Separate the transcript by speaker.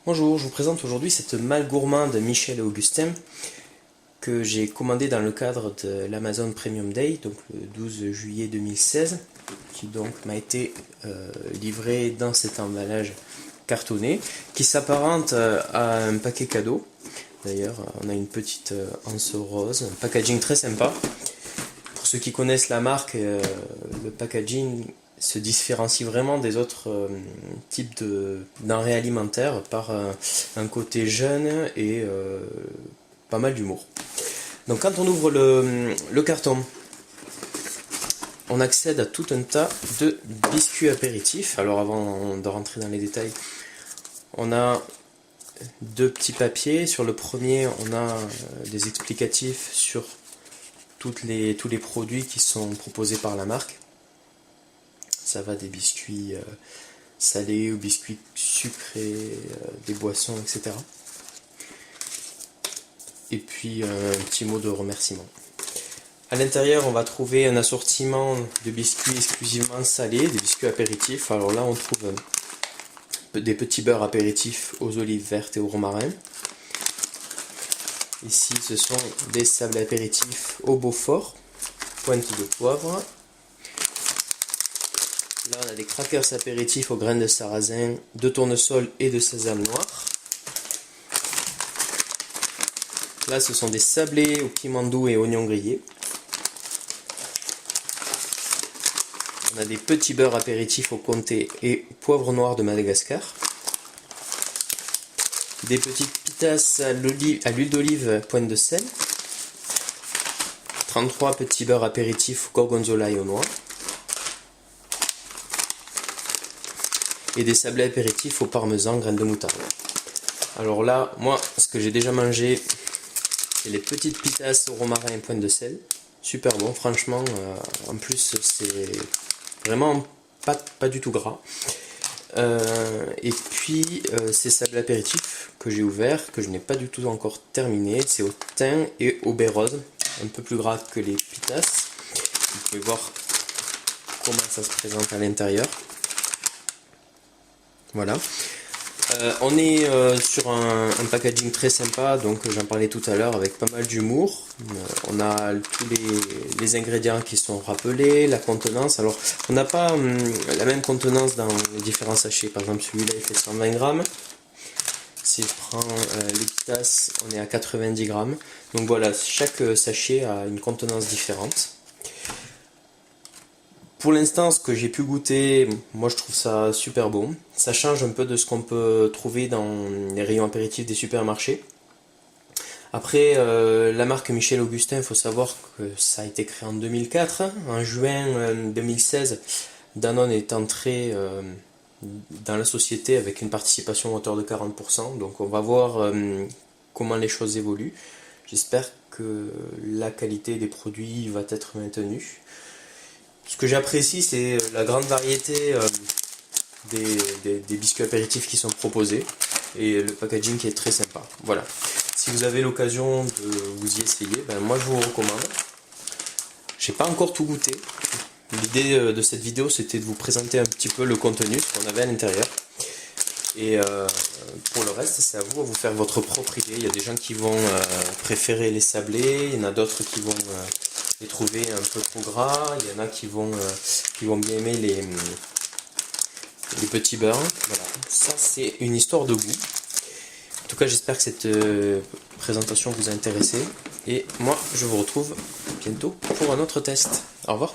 Speaker 1: Bonjour, je vous présente aujourd'hui cette malle gourmande Michel et Augustin que j'ai commandée dans le cadre de l'Amazon Premium Day, donc le 12 juillet 2016, qui donc m'a été livrée dans cet emballage cartonné, qui s'apparente à un paquet cadeau. D'ailleurs, on a une petite anse rose, un packaging très sympa. Pour ceux qui connaissent la marque, le packaging se différencie vraiment des autres types de denrées alimentaires par un côté jeune et pas mal d'humour. Donc quand on ouvre le carton, on accède à tout un tas de biscuits apéritifs. Alors avant de rentrer dans les détails, on a deux petits papiers. Sur le premier, on a des explicatifs sur tous les produits qui sont proposés par la marque. Ça va des biscuits salés aux biscuits sucrés, des boissons, etc. Et puis un petit mot de remerciement. À l'intérieur, on va trouver un assortiment de biscuits exclusivement salés, des biscuits apéritifs. Alors là, on trouve des petits beurres apéritifs aux olives vertes et au romarin. Ici, ce sont des sablés apéritifs au Beaufort, pointe de poivre. Là, on a des crackers apéritifs aux graines de sarrasin, de tournesol et de sésame noir. Là, ce sont des sablés au piment doux et oignons grillés. On a des petits beurres apéritifs au comté et poivre noir de Madagascar. Des petites pitasses à l'huile d'olive pointe de sel. 33 petits beurres apéritifs au gorgonzola et au noix. Et des sablés apéritifs au parmesan, graines de moutarde. Alors là, moi, ce que j'ai déjà mangé, c'est les petites pitasses au romarin et pointe de sel. Super bon, franchement. En plus, c'est vraiment pas du tout gras. Et puis, ces sablés apéritifs que j'ai ouverts, que je n'ai pas du tout encore terminé, c'est au thym et au baie rose. Un peu plus gras que les pitasses. Vous pouvez voir comment ça se présente à l'intérieur. Voilà. On est sur un packaging très sympa, donc j'en parlais tout à l'heure, avec pas mal d'humour. On a tous les ingrédients qui sont rappelés, la contenance. Alors, on n'a pas la même contenance dans les différents sachets. Par exemple, celui-là, il fait 120 grammes. Si je prends les pitasses, on est à 90 grammes. Donc voilà, chaque sachet a une contenance différente. Pour l'instant, ce que j'ai pu goûter, moi je trouve ça super bon. Ça change un peu de ce qu'on peut trouver dans les rayons apéritifs des supermarchés. Après, la marque Michel Augustin, il faut savoir que ça a été créé en 2004. En juin 2016, Danone est entré dans la société avec une participation à hauteur de 40%. Donc on va voir comment les choses évoluent. J'espère que la qualité des produits va être maintenue. Ce que j'apprécie, c'est la grande variété des biscuits apéritifs qui sont proposés et le packaging qui est très sympa. Voilà. Si vous avez l'occasion de vous y essayer, ben moi je vous recommande. J'ai pas encore tout goûté. L'idée de cette vidéo, c'était de vous présenter un petit peu le contenu, ce qu'on avait à l'intérieur. Et pour le reste, c'est à vous de vous faire votre propre idée. Il y a des gens qui vont préférer les sablés, il y en a d'autres qui vont les trouver un peu trop gras, il y en a qui vont bien aimer les petits beurres. Voilà, ça c'est une histoire de goût. En tout cas, j'espère que cette présentation vous a intéressé. Et moi, je vous retrouve bientôt pour un autre test. Au revoir.